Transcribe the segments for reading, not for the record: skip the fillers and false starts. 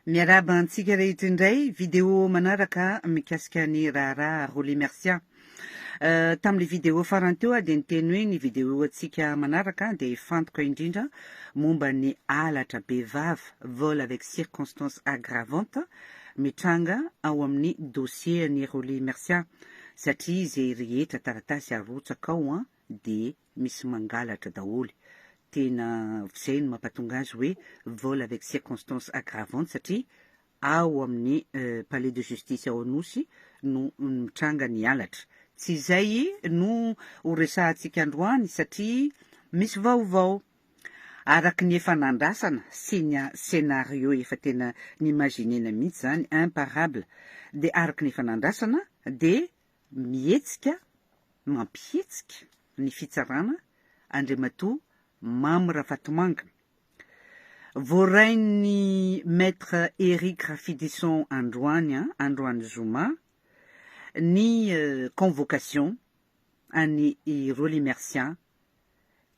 Miaraba antsika rehetra indray vidéo manaraka mikasika ny raharaha Roly Mercian. Tamin'le vidéo farany teo dia niteny hoe ny vidéo antsika manaraka dia fantoka indrindra momba ny halatra behivavy vol avec circonstances aggravantes mitranga ao amin'ny dossier ny Roly Mercian satria izay rehetra taratasy arotsaka ao dia misy mangalatra daholo. Tena zay no mampatonga azy hoe vol avec circonstances aggravantes satria ao amin'ny palais de justice ao anosy no mitranga ny halatra. Tsy izay no ho resahantsika androany satria misy vaovao. Araka ny efa nandrasana scénario efa tena nimaginena mihitsy zany imparable. De araka ny efa nandrasana de mihetsika mampihetsika ny fitsarana Andriamatoa Mamy Ravatomanga. Voarainy maître Éric Rafidisson androany Zoma ny convocation any Roly Mercian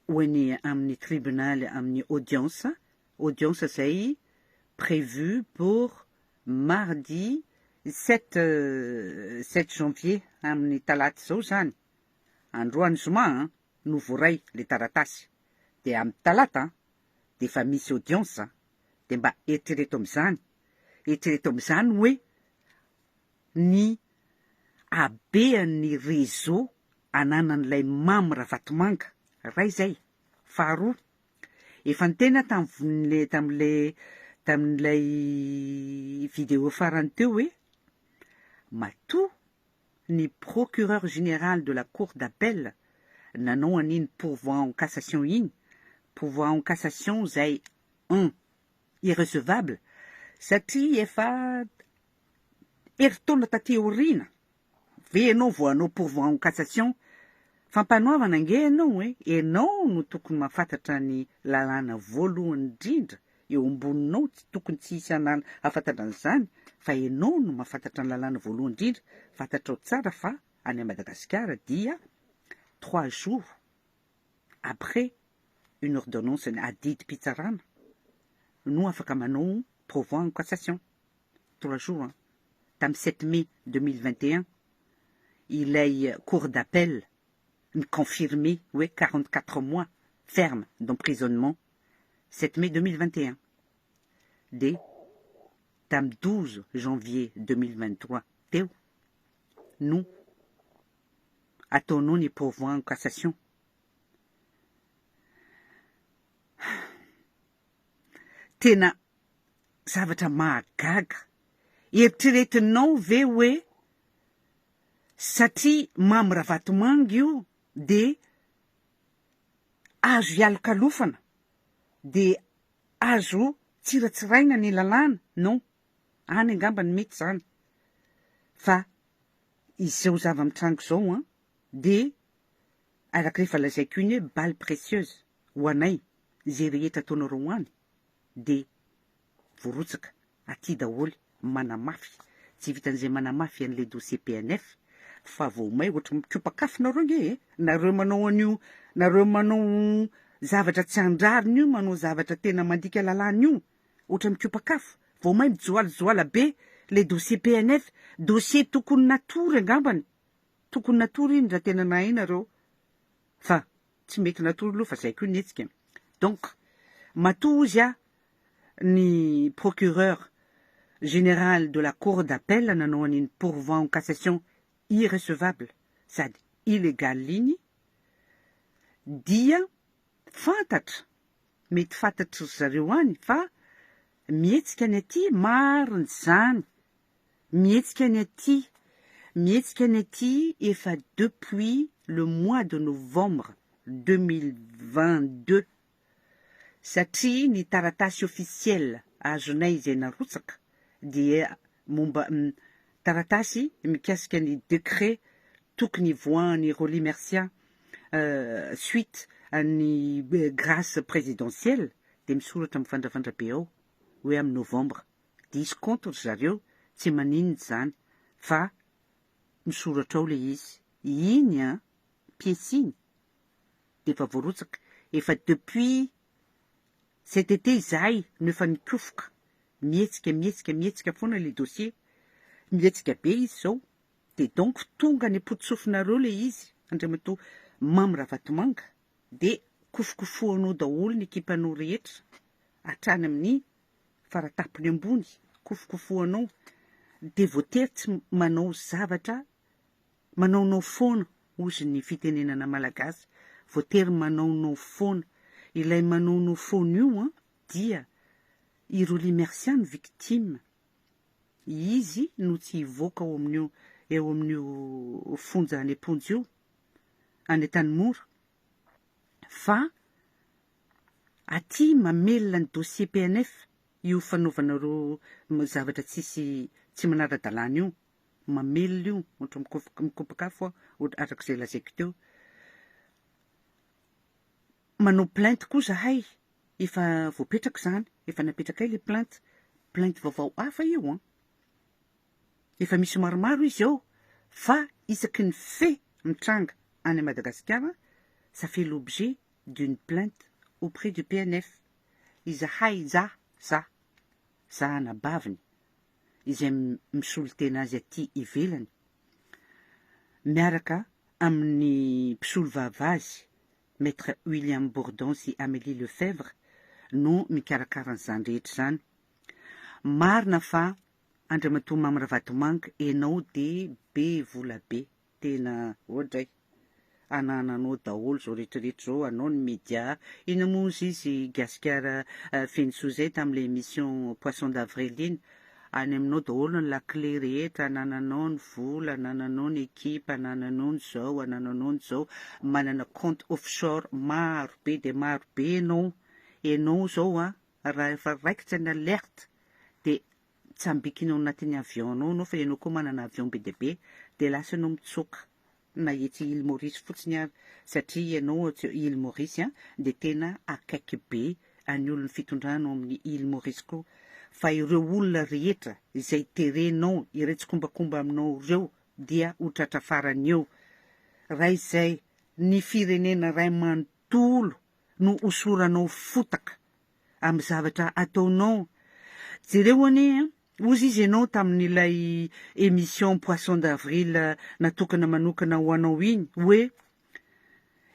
hoeny amin'ny tribunal amin'ny audience zay prévu pour mardi 7 janvier amin'ny talata zao zany. Androany Zoma no voaray le taratasy. De amin'ny talata de fa misy audience de mba eritrereto am'izany hoe ny abean'ny réseau ananan'ilay Mamy Ravatomanga ray zay. Faharoa efa nitena tam'ilay vidéo farany teo hoe matoa ny procureur général de la cour d'appel nanao an'iny pourvoi en cassation iny. Pourvoi en cassation zay irrecevable satria efa eritaona taty aoriana ve ianao vao anao pourvoi en cassation fampanoavana ange ianao no tokony mahafantatra ny lalàna voalohany indrindra eo amboninao tsy tokony tsy hisy afantatra an'izany fa ianao no mahafantatra ny lalàna voalohany indrindra. Fantatrao tsara fa any Madagasikara dia 3 jours après une ordonnance adidy-pitsarana no afaka manao pourvoi en cassation. 3 jours tamin'ny 7 mai 2021 ilay cour d'appel confirmé 44 mois ferme d'emprisonnement 7 mai 2021 de tamin'ny 12 janvier 2023 teo no ataonao ny pourvoi en cassation. Tena zavatra mahagaga. Eritreretinao ve hoe satria Mamy Ravatomanga io de azo hialokalofana de azo tsiratsiraina ny lalàna? Non, any angamba ny mety zany. Fa izao zava-mitrango zao de arak'rehefa lazaiko iny hoe balle précieuse ho anay zay rehetra ataonareo any de vorotsaka aty daholy manamafy. Tsy vitan'izay manamafy an'le dossier PNF fa vao may ohatra mikopakafo-nareo nge nareo manao an'io, nareo manao zavatra tsy andrariny io, manao zavatra tena mandika lalàna io, ohatra mikopakafo vao may mijoalajoala be le dossier PNF, dossier tokony natory angambany. Tokony natory iny raha tena nahay nareo fa tsy mety natory aloha fa zay koa netsika. Donc matoa izy ny procureur général de la cour d'appel nanao an'iny pourvoi en cassation irrecevable sady illégal iny dia fantatra, mety fantatry zareo any fa mihetsika ny aty mariny zany. Mihetsika ny aty efa depuis le mois de novembre 2022 satria ny taratasy officiel azonay izay narotsaka dia momba taratasy mikasika ny décret tokony voany Roly Mercian suite any grâce présidentielle de misoratra mifandrafandra be ao hoe amin'ny novembre 10 contre zareo tsy maninona zany fa misoratra ao le izy iny piesiny de efa voarotsaka efa depuis cet été izahay no efa nikofoka mihetsika foana le dossier mihetsika be izy zao de donc tonga ny apotsofinareo le izy andriamatoa Mamy Ravatomanga de kofokofoanao daholo ny ekipanao rehetra hatrany amin'ny faratapony ambony kofokofoanao de voatery tsy manao zavatra manaonao foana ozy ny fitenenana malagasy voatery manaonao foana ilay manaonao foana io dia Iroly Mercian victime izy no tsy hivoaka eo amin'io fonja any amponjy io any Tanimora fa aty mamelona ny dossier PNF io fanaovanareo zavatra tsy manara-dalàna io mamelona io ohatra mikopaka fo arak'izay lazaiko teo manao plainte koa zahay efa voapetraka zany efa napetraka le plainte vaovao hafa io efa misy maromaro izy ao fa isaky ny fait mitranga any Madagascar ça fait l'objet d'une plainte auprès du PNF izahay za anabaviny izay misolo tena azy aty ivelany miaraka amin'ny mpisolo vavazy maître William Bourdon sy Amélie Lefebvre no mikarakara an'izany rehetra zany marina fa andriamatoa Mamy Ravatomanga enao de be vola be tena ohatray anananao daholo zao rehetrarehetra zao anao ny média ina mozy izy gasikara fenisoa zay tamin'le émission Poisson d'avril iny any aminao daholo ny lakle rehetra anananao ny vola anananao ny ekipa anananao ny zao anananao ny zao manana compte offshore maro be de maro be enao zao raha efa raikitra ny alerte de tsy ambikinao anatin'ny avion anao fa enao koa manana avion be de be de lasa anao mitsoka na etsy Île Maurice fotsiny ary satria ianao Île Maurice de tena akaiky be any olon'ny fitondranao amin'ny Île Maurice koa fa ireo olona rehetra izay terenao ireo tsy kombakomba aminao ireo dia hotratra farany eo raha izay ny firenena ray manontolo no hosoranao fotaka amin'ny zavatra ataonao jereo anie ozy izy ianao tamin'ilay émission Poisson d'avril natokana manokana ho anao iny hoe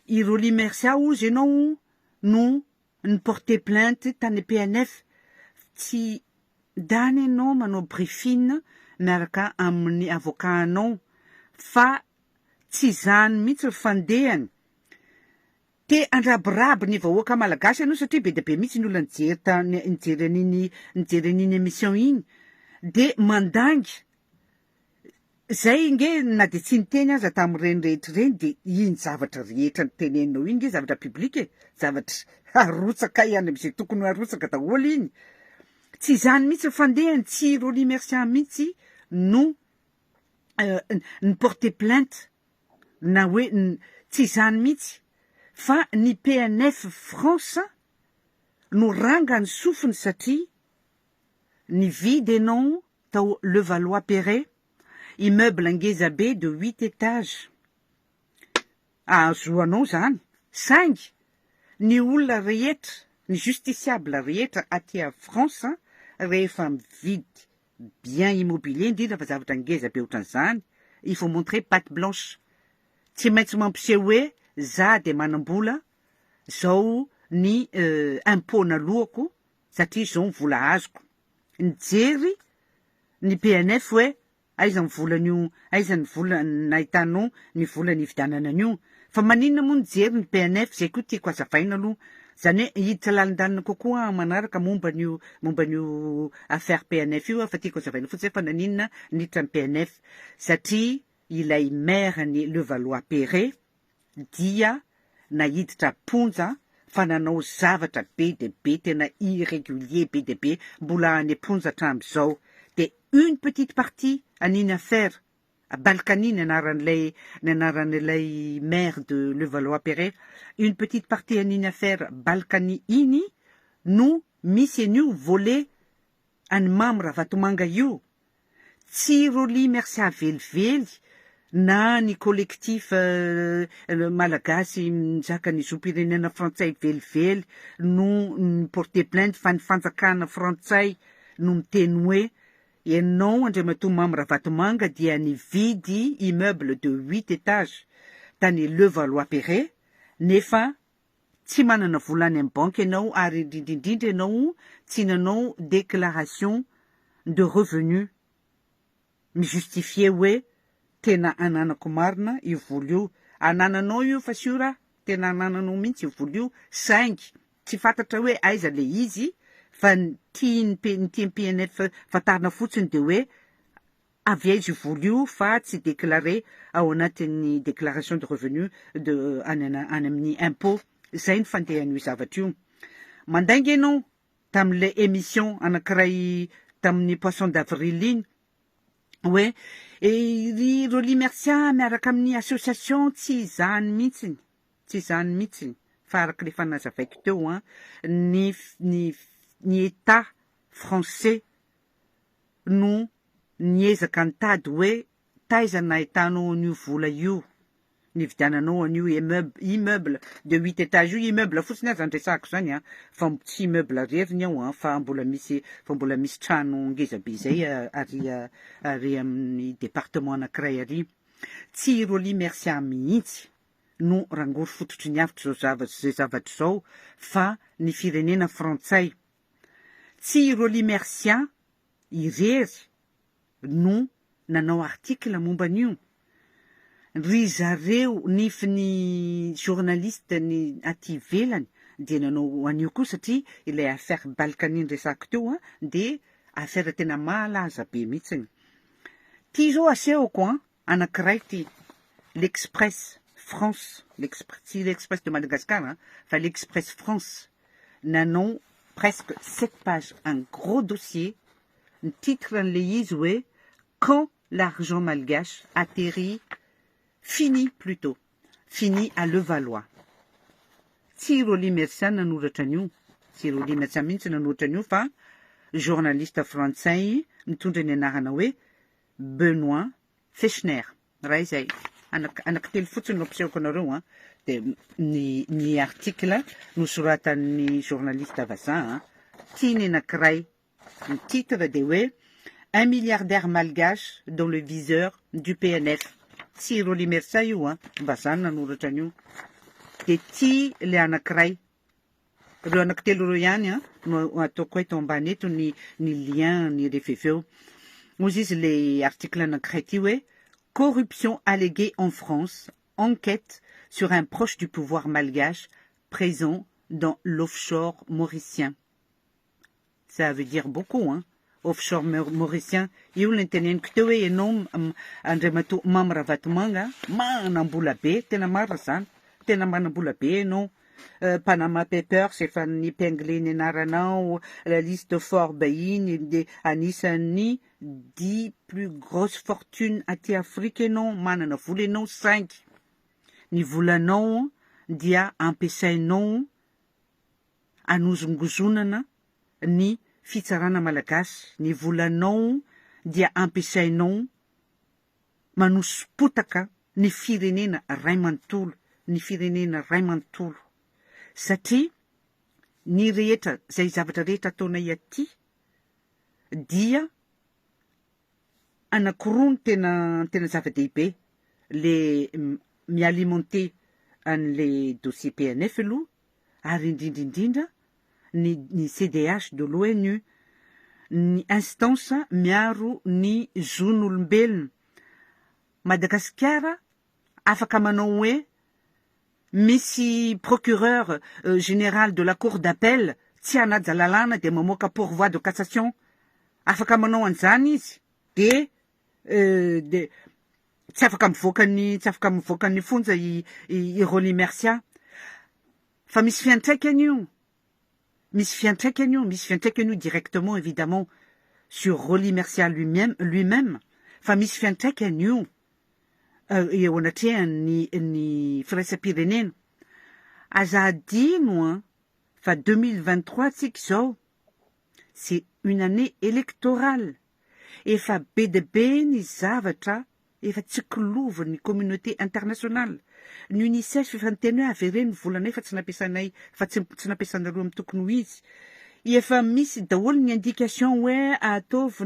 Iroly Mercian ozy ianao no niporte plainte tany PNF tsy dany ianao manao briefing miaraka amin'ny avocat-nao fa tsy zany mihitsy fandehany te andrabiraby ny vahoaka malagasy ianao satria be de be mihitsy ny olona nijery an'iny émission iny de mandangy zay nge na de tsy niteny aza tamin'ireny rehetra reny de iny zavatra rehetra ny teneninao iny nge zavatra publique zavatra arotsaka ihany am'izay tokony arotsaka daholo iny tsy zany mihitsy fandehany tsy Iroly Mercian mihitsy no ny porter plainte na hoe tsy zany mihitsy fa ny PNF France no ranga ny sofiny satria ny videnao tao Levallois-Perret immeuble ngeza be de 8 étages azoanao zany saingy ny olona rehetra ny justiciable rehetra aty a France rehefa mividy bien immobilier indrindra fa zavatra ngeza be ohatran'izany il faut montrer patte blanche tsy maintsy mampiseho hoe za de manambola zao ny impôt nalohako satria zao ny vola azoko nijery ny PNF hoe aiza ny volan'io aiza ny vola nahitanao ny vola nividanana an'io fa maninona moa nijery ny PNF zay koa tiako azavaina aloha zany hoe hiditra lalindanina kokoa manaraka momba n'io affaire PNF io fa tiako azavaina fotsiny fa naninona niditra ny PNF satria ilay maire ny Levallois-Perret dia nahiditra ponja fa nanao zavatra be de be tena irrégulier be de be mbola any ponja hatramin'izao de une petite partie an'iny affaire Balkany anaran'ilay maire de Levallois-Perret une petite partie an'iny affaire Balkany iny no misy an'io volé any Mamy Ravatomanga io tsy Iroly Mercian velively na ny collectif malagasy mizaka ny zom-pirenena frantsay velively no porter plainte fa ny fanjakana frantsay no miteny hoe ianao Andriamatoa Mamy Ravatomanga dia nividy immeuble de 8 étages tany Levallois-Perret nefa tsy manana vola any amin'ny banky ianao ary indrindrindrindra ianao tsy nanao déclaration de revenu mijustifie hoe tena ananako marina io vola io. Anananao io fa siora tena anananao mihitsy io vola io saingy tsy fantatra hoe aiza le izy fa ny PNF fantarina fotsiny de hoe avy aiza io vola io fa tsy déclaré ao anatin'ny déclaration de revenu de any amin'ny impôt. Zay ny fandehan'io zavatra io. Mandainga ianao tam'le émission anankiray tamin'ny poisson d'avril iny hoe ry Roly Mercia miaraka amin'ny association tsy zany mihitsiny fa araka le fanazavaiko teo ny état français no niezaka nitady hoe taiza nahitanao an'io vola io nividiananao an'io immeuble de 8 étages io immeuble fotsiny aza andresako zany fa tsy immeuble reviny ao fa mbola misy trano ngezabe zay ary amin'ny département anankiray ary. Tsy Roly Mercia mihitsy no rangory fototry ny avitra zay zavatra zao fa ny firenena frantsay. Tsy Roly Mercia irery no nanao article momba an'io. Ry zareo nifiny journaliste ny aty ivelany de nanao an'io koa satria ilay affaire Balkany resako teo de affaire tena malaza be mihitsiny. Ty zao asehoko anankiray ty l'Express France, l'Express de Madagascar fa l'Express France nanao presque 7 pages, un gros dossier. Le titre an'le izy hoe quand l'argent malgache atterrit fini à Levallois. Tsy Roly Mercia nanoratra an'io, tsy Roly Mercia mihitsy nanoratra an'io fa journaliste frantsay mitondra ny anarana hoe Benoît Fechner. Raha izay anankitelo fotsiny no ampisehoko anareo de ny article nosoratan'ny journaliste vazaha tiany anankiray. Le titre de hoe un milliardaire malgache dans le viseur du PNF. Tsy Roly Mercia io vazaha nanoratra an'io. De ty le anankiray reo anankitelo reo ihany no ataoko eto ambany eto ny lien ny refeveo. Ozy izy le article anankiray ty hoe corruption alléguée en France, enquête sur un proche du pouvoir malgache présent dans l'offshore mauricien. Ça veut dire beaucoup, offshore mauricien. Io le teneniko teo hoe ianao Andriamatoa Mamy Ravatomanga manambola be, tena marina zany, tena manambola be ianao. Panama Papers efa nipingle ny anaranao, la liste Forbes iny de anisan'ny 10 plus grosses fortunes aty Afrika ianao, manana vola ianao 5. Ny volanao dia ampiasainao anozongozonana ny fitsarana malagasy. Ny volanao dia ampiasainao manosom-potaka ny firenena ray manontolo, satria ny rehetra zay zavatra rehetra ataonay aty dia anankiroa tena zava-dehibe le mialimenter an'le dossier PNF aloha ary indrindrindrindra ny CDH de l'ONU, ny instance miaro ny zon'olombelona. Madagasikara afaka manao hoe misy procureur général de la cour d'appel tsy anaja lalàna de mamoaka pourvoi de cassation, afaka manao an'izany izy de tsy afaka mivoaka ny fonja i Roly Mercia. Fa misy fiantraikany io. Misy fiantraikany io directement évidemment sur Roly Mercia lui-même. Fa misy fiantraikany io eo anatrehany ny firaisam-pirenena. Aza adino fa 2023 tsika zao, c'est une année électorale. Efa be de be ny zavatra efa tsy kilovan'ny communauté internationale. Ny UNICEF efa niteny hoe avereny volanay fa tsy nampiasanay, fa tsy nampiasanareo amin'ny tokony ho izy. efa misy daholo ny indication hoe ataovy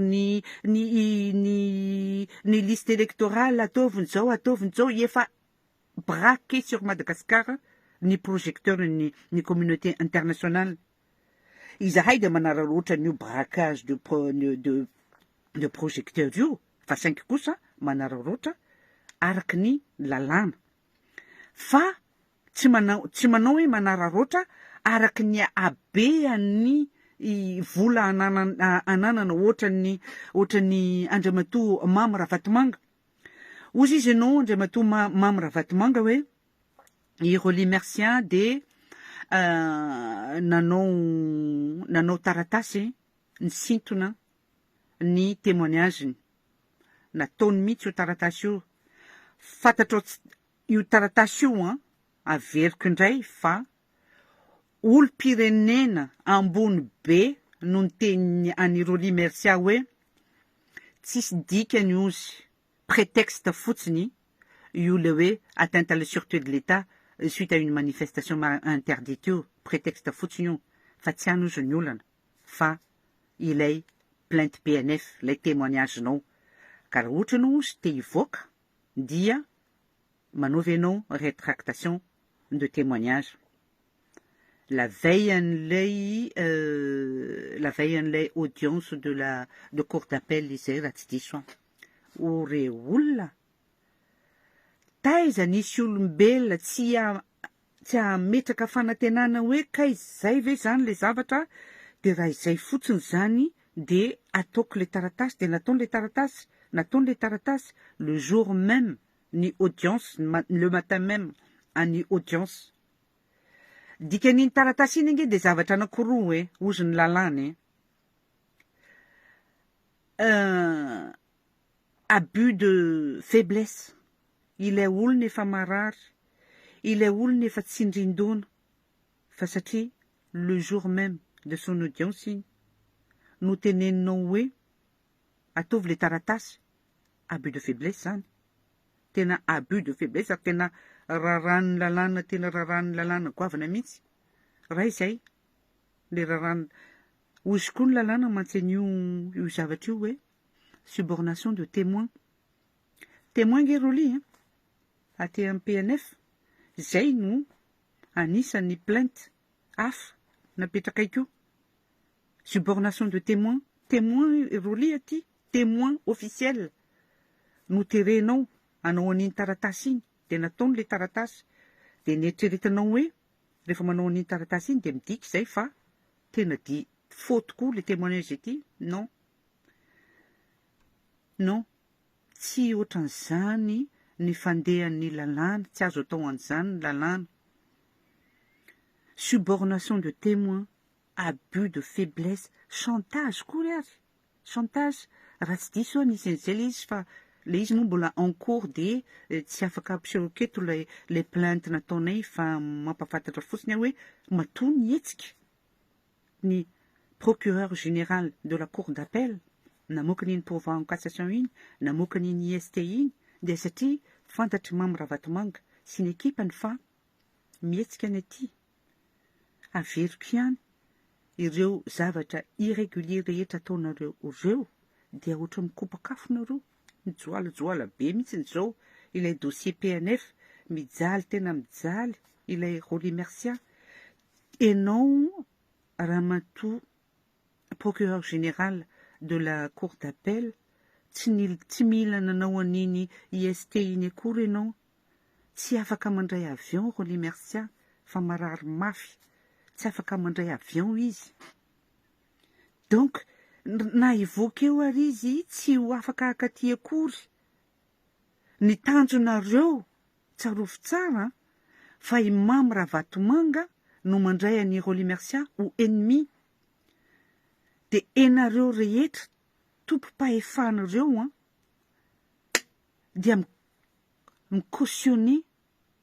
ny liste électorale ataoviny zao efa braqué sur Madagascar ny projecteur ny communauté internationale. Izahay de manararaotra n'io braquage de projecteur io fa saingy kosa manararaotra araky ny lalàna fa tsy manao hoe manararaotra araky ny habean'ny vola ananana ohatrany Andriamatoa Mamy Ravatomanga. Ozy izy ianao Andriamatoa Mamy Ravatomanga hoe i Roly Mercian de nanao taratasy nisintona ny témoignageny nataony mihitsy io taratasy io fantatro io taratasy io averiko indray fa olo-pirenena ambony be no niteny any Roly Mercian hoe tsisy dikany ozy prétexte fotsiny io le hoe atteinte à la sûreté de l'État suite à une manifestation interdite io prétexte fotsiny io fa tsy any ozy ny olana fa ilay plainte PNF lay témoignagenao ka raha ohatra anao ozy te hivoaka dia manaovy ianao rétractation de témoignage. La veille an'ilay audience de cour d'appel izay raha tsy diso ore olona taiza nisy olombelona tsy ametraka fanantenana hoe kay zay ve zany le zavatra de raha izay fotsiny zany de ataoko le taratasy de nataony le taratasy le jour même ny audience le matin même any audience dikan'iny taratasy iny nge de zavatra anankiroa hoe ozy ny lalàna abus de faiblesse ilay olona efa marary ilay olona efa tsindrin-dona fa satria le jour même de son audience iny no teneninao hoe ataovy le taratasy abus de faiblesse zany tena abus de faiblesse ary tena raran'ny lalàna goavana mihitsy raha izay le rarany ozy koa ny lalàna mantseny io zavatra io hoe subornation de témoin nge Roly aty amin'ny PNF zay no anisan'ny plainte hafa napetraka iko subornation de témoin Roly aty témoin officiel no terenao anao an'iny taratasy iny de nataony le taratasy de nieritreretanao hoe rehefa manao an'iny taratasy iny de midika zay fa tena di faux tokoa le témoignage ety non tsy ohatran'izany ny fandehan'ny lalàna tsy azo atao an'izany ny lalàna subornation de témoin abus de faiblesse chantage koa ry ary chantage raha tsy diso anisan'izay le izy fa le izy moa mbola en cours de tsy afaka ampisehoketo le plainte nataonay fa mampafantatra fotsiny hoe matoa nietsika ny procureur général de la cour d'appel namoaka n'iny pourvoi en cassation iny namoaka n'iny IST iny de satria fantatry Mamy Ravatomanga sy ny ekipany fa mietsika ny aty averiko ihany ireo zavatra irrégulier rehetra ataonareo ireo dia ohatra mikopakafo mijoalajoala be mihitsy zao ilay dossier PNF mijaly tena mijaly ilay Roly Mercian enao ramatoa procureur général de la cour d'appel tsy mila nanao an'iny IST iny akory ianao tsy afaka mandray avion Roly Mercian fa marary mafy tsy afaka mandray avion izy donc na ivoaka eo ary izy tsy ho afaka akaty akory ny tanjonareo tsarovy tsara fa i Mamy Ravatomanga no mandray an'i Roly Mercian ho ennemi de enareo rehetra tompo-pahefanareo dia micautionner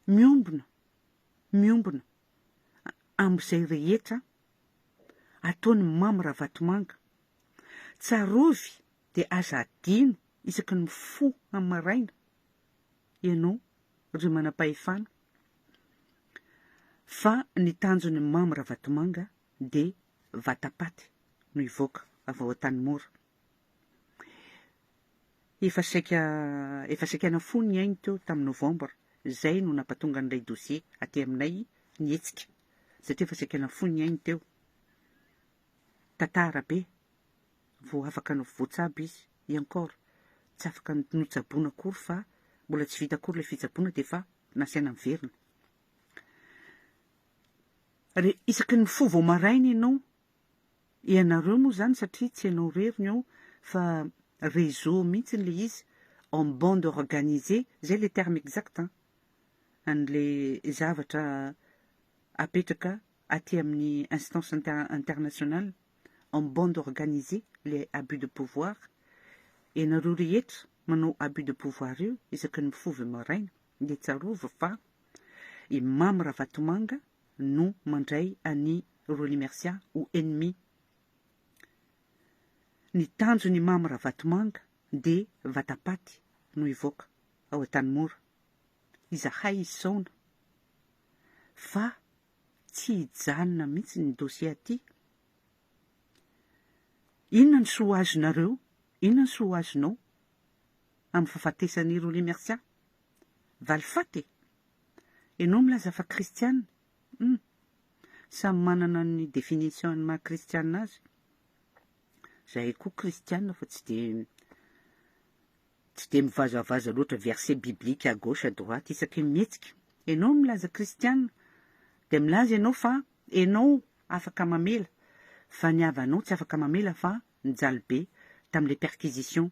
miombona am'izay rehetra ataony Mamy Ravatomanga tsarovy de aza adino isaky ny fo amin'ny maraina ianao ry manam-pahefana fa ny tanjony Mamy Ravatomanga de Vatapaty no ivoaka avy ao Tanimora. Efa saika na fony ainy teo tamin'ny Novambra. Zay no nampatonga an'ilay dossier aty aminay nietsika. Satria efa saika na fony ainy teo. Tantara be. Vao afaka no voatsabo izy. I encore. Tsy afaka notsaboana akory fa mbola tsy vita akory ilay fitsaboana dia fa nasiana miverina. Isaky ny fo vao maraina ianao, ianareo moa zany satria tsy ianao reriny ao fa réseau mihitsy le izy, en bande organisée, zay le terme exact, an'le zavatra apetraka aty amin'ny instance internationale, en bande organisée, le abus de pouvoir. Ianareo rehetra manao abus de pouvoir io, isaky ny fo vao maraina, dia tsarova fa i Mamy Ravatomanga no mandray any Roly Mercia ou ennemi. Ny tanjony Mamy Ravatomanga de Vatapaty no ivoaka ao Tanimora. Izahay isaona fa tsy hijanona mihitsy ny dossier aty. Inona ny soa azonareo? Inona ny soa azonao amin'ny fahafatesany Roly Mercia? Valifaty. Ianao milaza fa kristiana? Samy manana ny définition ny maha kristiana azy. Zahay koa kristiana fa tsy de mivazavaza loatra verset biblique à gauche à droite isaky mihetsika. Ianao milaza kristiana dia milaza ianao fa ianao afaka mamela. Fa ny havanao tsy afaka mamela fa nijaly be tamin'ilay perquisition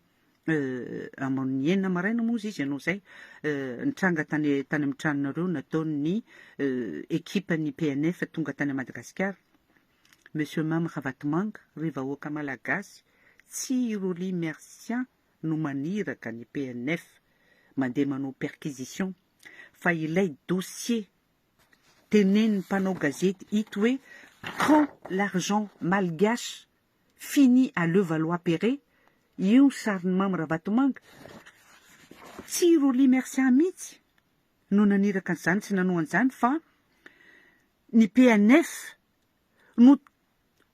amin'ny enina maraina moa izy ianao zay nitranga tany amin'ny tranonareo nataon'ny équipe ny PNF tonga tany Madagasikara. Monsieur Mamy Ravatomanga, rivahoaka malagasy, tsy Roly Mercia no maniraka ny PNF mandeha manao perquisition fa ilay dossier tenenin'ny mpanao gazety hita hoe quand l'argent malgache finit à Levallois-Perret, io sarin'ny Mamy Ravatomanga, tsy Roly Mercia mihitsy no naniraka an'izany, tsy nanao an'izany fa ny PNF no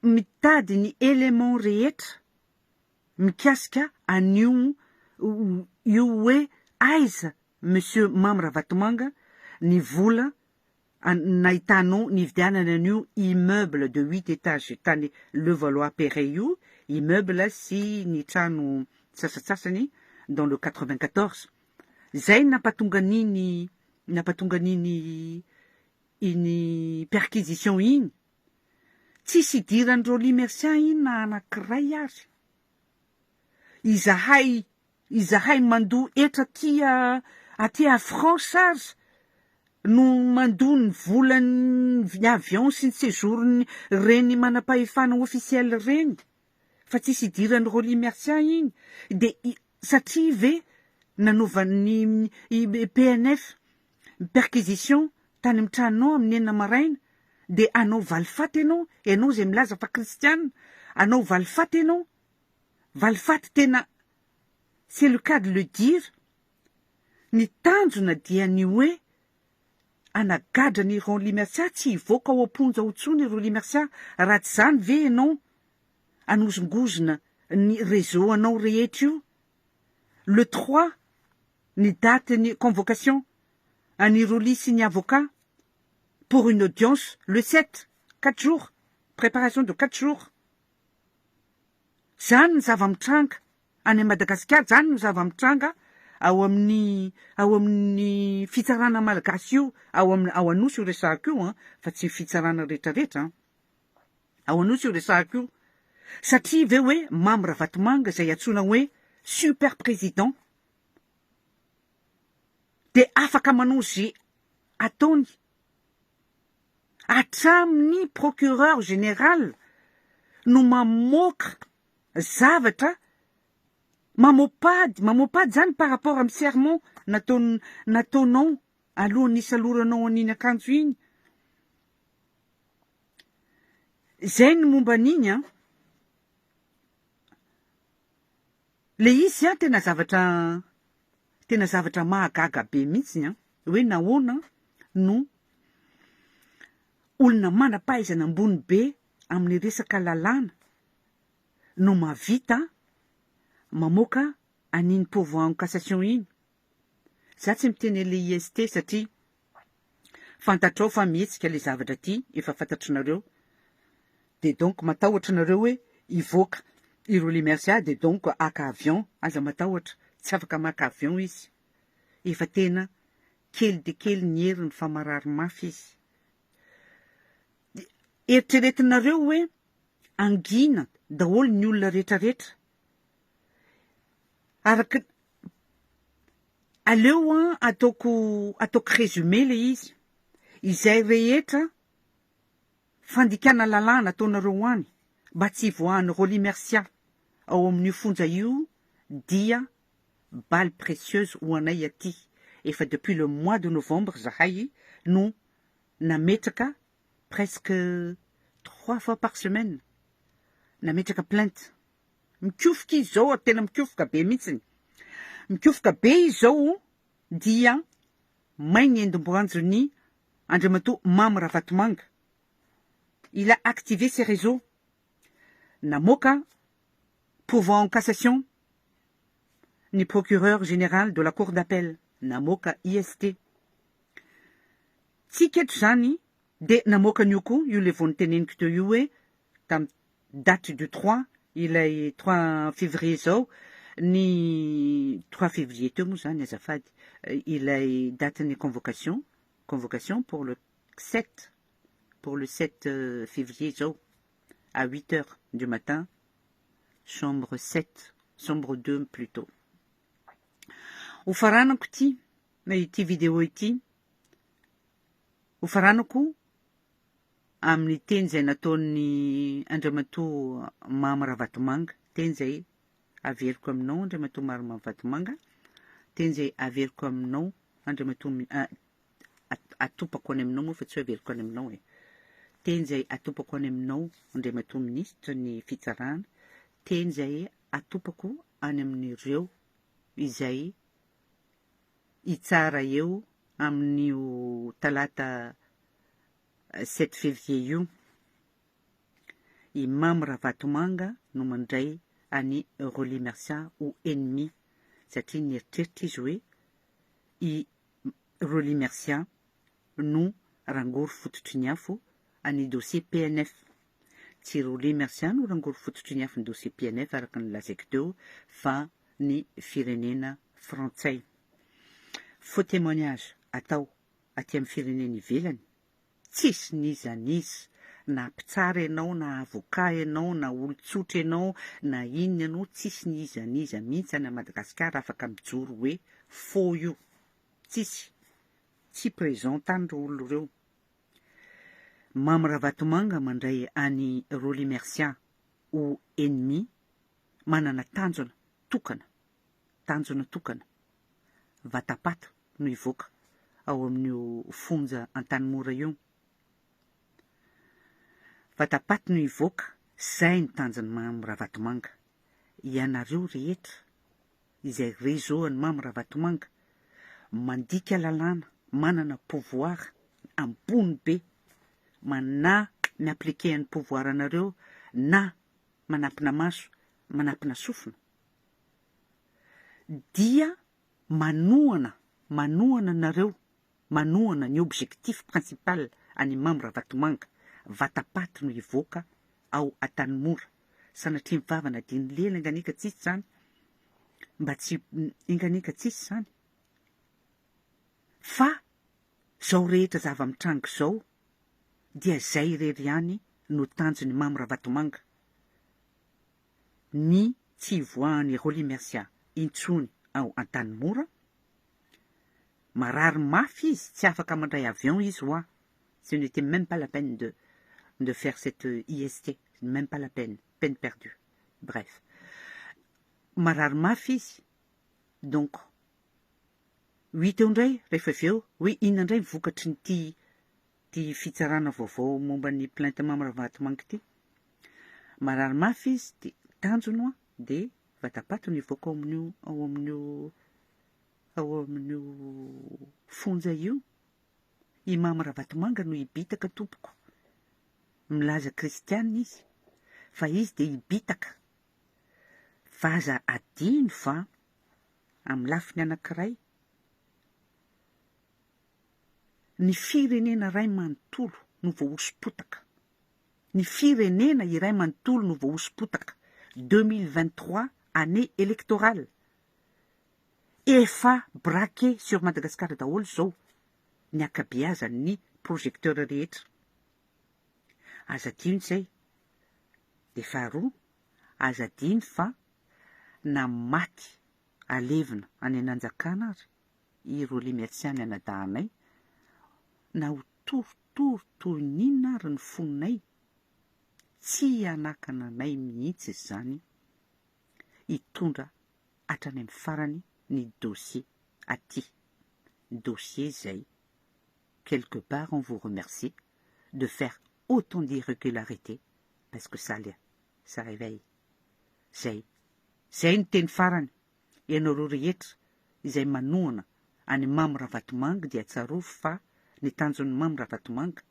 mitady ny élément rehetra mikasika an'io hoe aiza Monsieur Mamy Ravatomanga ny vola nahitanao nividianana an'io immeuble de 8 étages tany Levallois-Perret io, immeuble sy ny trano sasatsasany dans le 94. Zay nampatonga niny iny perquisition iny. Tsisy idiran'ny Roly Mercia iny na anankiray ary. Izahay mandoa etra aty à France ary no mandoa ny volan'ny avion sy ny séjourny reny manam-pahefana officiel reny. Fa tsisy idiran'ny Roly Mercia iny. De satria ve nanaovan'ny PNF perquisition tany amin'ny tranonao amin'ny enina maraina de anao valifaty ianao zay milaza fa kristiana, anao valifaty ianao. Valifaty tena, c'est le cas de le dire. Ny tanjona dia ny hoe anagadra ny Roly Mercia, tsy hivoaka ao am-ponja ho tsony Roly Mercia. Raha tsy zany ve ianao anozongozona ny réseau anao rehetra io. Le 3, ny date ny convocation any Roly sy ny avocat pour une audience. Le 7, 4 jours, préparation de 4 jours. Zany ny zava-mitranga any Madagasikara, zany ny zava-mitranga ao amin'ny fitsarana malagasy io, ao anosy io resahako io, fa tsy fitsarana rehetrarehetra. Ao anosy io resahako io. Satria ve hoe Mamy Ravatomanga zay atsona hoe super président de afaka manao zay ataony hatramin'ny procureur général no mamoaka zavatra mamopady zany par rapport amin'ny sermon nataonao alohan'ny saloranao an'iny akanjo iny. Zay ny momba an'iny le izy tena zavatra mahagaga be mihitsy hoe nahoana no olona manam-pahaizana ambony be amin'ny resaka lalàna no mavita mamoaka an'iny pourvoi en cassation iny. Za tsy miteny le IST satria fantatrao fa mihetsika le zavatra ty efa fantatrinareo. De donc matahotra nareo hoe ivoaka i Rolie Mercia de donc aka avion, aza matahotra tsy afaka maka avion izy. Efa tena kely de kely ny heriny fa marary mafy izy. Eritreretinareo hoe angina daholo ny olona rehetrarehetra. Araka aleo ataoko résumé le izy. Izay rehetra fandikana lalàna ataonareo any mba tsy ivoahan'ny Rolie Mercia ao amin'io fonja io dia balle précieuse ho anay aty. Efa depuis le mois de novembre zahay no nametraka presque 3 fois par semaine. Nametraka plainte. Mikiofoka izy zao, tena mikiofoka be mihitsiny. Mikiofoka be izy zao dia maigny endimboanjony Andriamatoa Mamy Ravatomanga. Il a activé ses réseaux. Namoka pourvoi en cassation ni procureur général de la cour d'appel. Namoka IST. Tsiketo zany de namoka nio koa io le vao niteneniko teo io hoe tam date du 3 ilay 3 février zao ny 3 février teo moa zany azafady ilay date ny convocation pour le 7 février zao à 8 heures du matin, chambre 2 plutôt. Ufaranako ty na ity vidéo ity ufaranako amin'ny teny zay nataon'ny Andriamatoa Mamy Ravatomanga, teny zay averiko aminao Andriamatoa Mamy Ravatomanga, teny zay averiko aminao Andriamatoa atopako any aminao moa fa tsy averiko any aminao e. Teny zay atopako any aminao Andriamatoa ministre ny fitsarana, teny zay atopako any amin'ireo izay itsara eo amin'io talata 7 février io. I Mamy Ravatomanga no mandray any Rolie Mercia ho ennemi satria nieritreritry izy hoe i Rolie Mercia no rangory fototry ny afo any dossier PNF. Tsy Rolie Mercia no rangory fototry ny afo ny dossier PNF araka ny lazaiko teo fa ny firenena frantsay. Faux témoignage atao aty amin'ny firenena ivelany. Tsisy nizaniza na mpitsara ianao na avocat ianao na olon-tsotra ianao na inona ianao, tsisy nizaniza mihitsy any Madagasikara afaka mijoro hoe faux io. Tsisy. Tsy présent tany ro olo reo. Mamy Ravatomanga mandray any Rolie Mercia ho ennemi manana tanjona tokana vatapata no ivoaka ao amin'io fonja Antanimora io. Vatapata no ivoaka, zay ny tanjony Mamy Ravatomanga. Ianareo rehetra izay réseau any Mamy Ravatomanga mandika lalàna, manana pouvoir ambony be, na miapliquer ny pouvoir anareo na manampina maso, manampina sofina, dia manohana nareo, manohana ny objectif principal any Mamy Ravatomanga. Vatapata no ivoaka ao Antanimora. Sanatria mivavana diny lela inganika tsisy zany. Mba tsy inganika tsisy zany. Fa zao rehetra zava-mitrango zao dia zay irery ihany no tanjony Mamy Ravatomanga. Ny tsy ivoahan'ny Rolie Mercia intsony ao Antanimora. Marary mafy izy, tsy afaka mandray avion izy hoa. Ce n'était même pas la peine de faire cette IST. Même pas la peine. Peine perdue. Bref. Marary mafy izy. Donc, 8 eo ndray, rehefa avy eo, hoe inona ndray vokatry ny ty fitsarana vaovao momba ny plainte Mamy Ravatomanga ty. Marary mafy izy, de tanjona de vatapata no ivoaka ao amin'io fonja io. I Mamy Ravatomanga no ibitaka tompoko. milaza kristianina izy fa izy de ibitaka fa aza adiny fa amin'ny lafiny anankiray ny firenena ray manontolo no voaosipotaka ny firenena iray manontolo no voaosipotaka 2023 année électorale efa braqué sur Madagascar daholo zao ny akabeazan'ny projecteur rehetra aza diny zay de faharoa aza diny fa na maty alevina any ananjakana ary i Roly Mersiany anadahanay na ho torotoro toy ninona ary ny fononay tsy anakana anay mihitsy zany hitondra hatrany amin'ny farany ny dossier aty dossier zay quelque part on vous remercie de faire autant d'irrégularités parce que ça réveille zay ny teny farany ianareo rehetra izay manohana any Mamy Ravatomanga dia tsarovy fa ny tanjon'ny Mamy Ravatomanga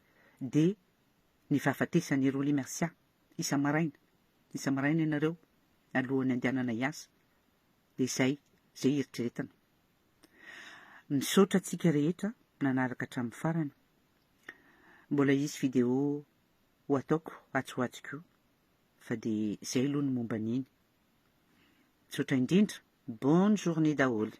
de ny fahafatesany Roly Mersia isa-maraina ianareo alohan'ny andehanana hiasa de zay eritreretana misaotra atsika rehetra nanaraka hatramin'ny farany mbola hisy vidéo ho ataoko atsoatsiko fa de zay aloha ny momba an'iny misaotra indrindra bonne journée daholo